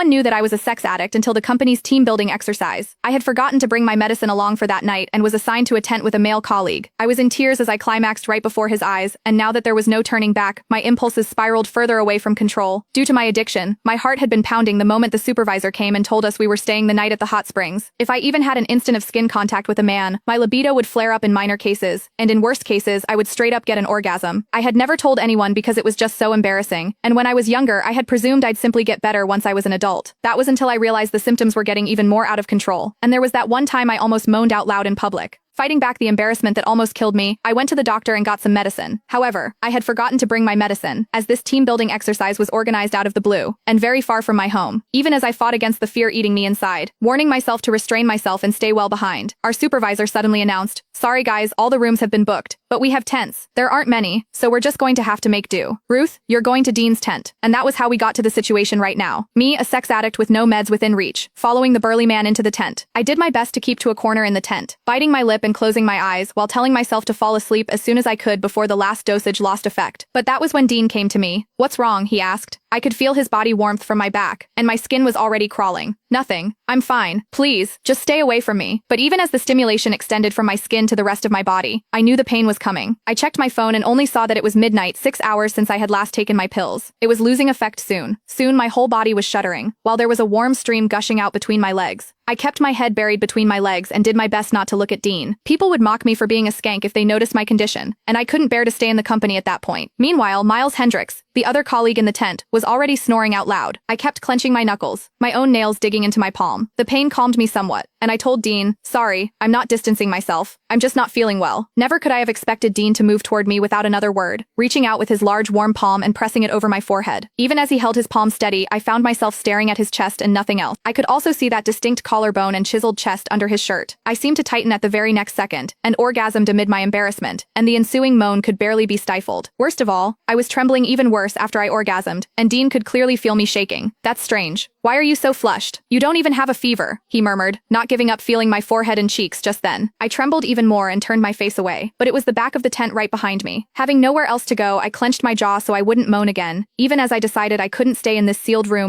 one knew that I was a sex addict until the company's team building exercise. I had forgotten to bring my medicine along for that night and was assigned to a tent with a male colleague. I was in tears as I climaxed right before his eyes, and now that there was no turning back, my impulses spiraled further away from control. Due to my addiction, my heart had been pounding the moment the supervisor came and told us we were staying the night at the hot springs. If I even had an instant of skin contact with a man, my libido would flare up in minor cases, and in worst cases, I would straight up get an orgasm. I had never told anyone because it was just so embarrassing, and when I was younger, I had presumed I'd simply get better once I was an adult. That was until I realized the symptoms were getting even more out of control, and there was that one time I almost moaned out loud in public. Fighting back the embarrassment that almost killed me, I went to the doctor and got some medicine. However, I had forgotten to bring my medicine, as this team-building exercise was organized out of the blue, and very far from my home, even as I fought against the fear eating me inside, warning myself to restrain myself and stay well behind. Our supervisor suddenly announced, "Sorry guys, all the rooms have been booked, but we have tents. There aren't many, so we're just going to have to make do. Ruth, you're going to Dean's tent." And that was how we got to the situation right now. Me, a sex addict with no meds within reach, following the burly man into the tent. I did my best to keep to a corner in the tent, biting my lip and closing my eyes while telling myself to fall asleep as soon as I could before the last dosage lost effect. But that was when Dean came to me. "What's wrong?" he asked. I could feel his body warmth from my back, and my skin was already crawling. "Nothing. I'm fine. Please, just stay away from me." But even as the stimulation extended from my skin to the rest of my body, I knew the pain was coming. I checked my phone and only saw that it was midnight, 6 hours since I had last taken my pills. It was losing effect soon. Soon my whole body was shuddering, while there was a warm stream gushing out between my legs. I kept my head buried between my legs and did my best not to look at Dean. People would mock me for being a skank if they noticed my condition, and I couldn't bear to stay in the company at that point. Meanwhile, Miles Hendricks, the other colleague in the tent, was already snoring out loud. I kept clenching my knuckles, my own nails digging into my palm. The pain calmed me somewhat, and I told Dean, "Sorry, I'm not distancing myself. I'm just not feeling well." Never could I have expected Dean to move toward me without another word, reaching out with his large warm palm and pressing it over my forehead. Even as he held his palm steady, I found myself staring at his chest and nothing else. I could also see that distinct collarbone and chiseled chest under his shirt. I seemed to tighten at the very next second, and orgasmed amid my embarrassment, and the ensuing moan could barely be stifled. Worst of all, I was trembling even worse after I orgasmed, and Dean could clearly feel me shaking. "That's strange. Why are you so flushed? You don't even have a fever," he murmured, not giving up feeling my forehead and cheeks just then. I trembled even more and turned my face away, but it was the back of the tent right behind me. Having nowhere else to go, I clenched my jaw so I wouldn't moan again, even as I decided I couldn't stay in this sealed room when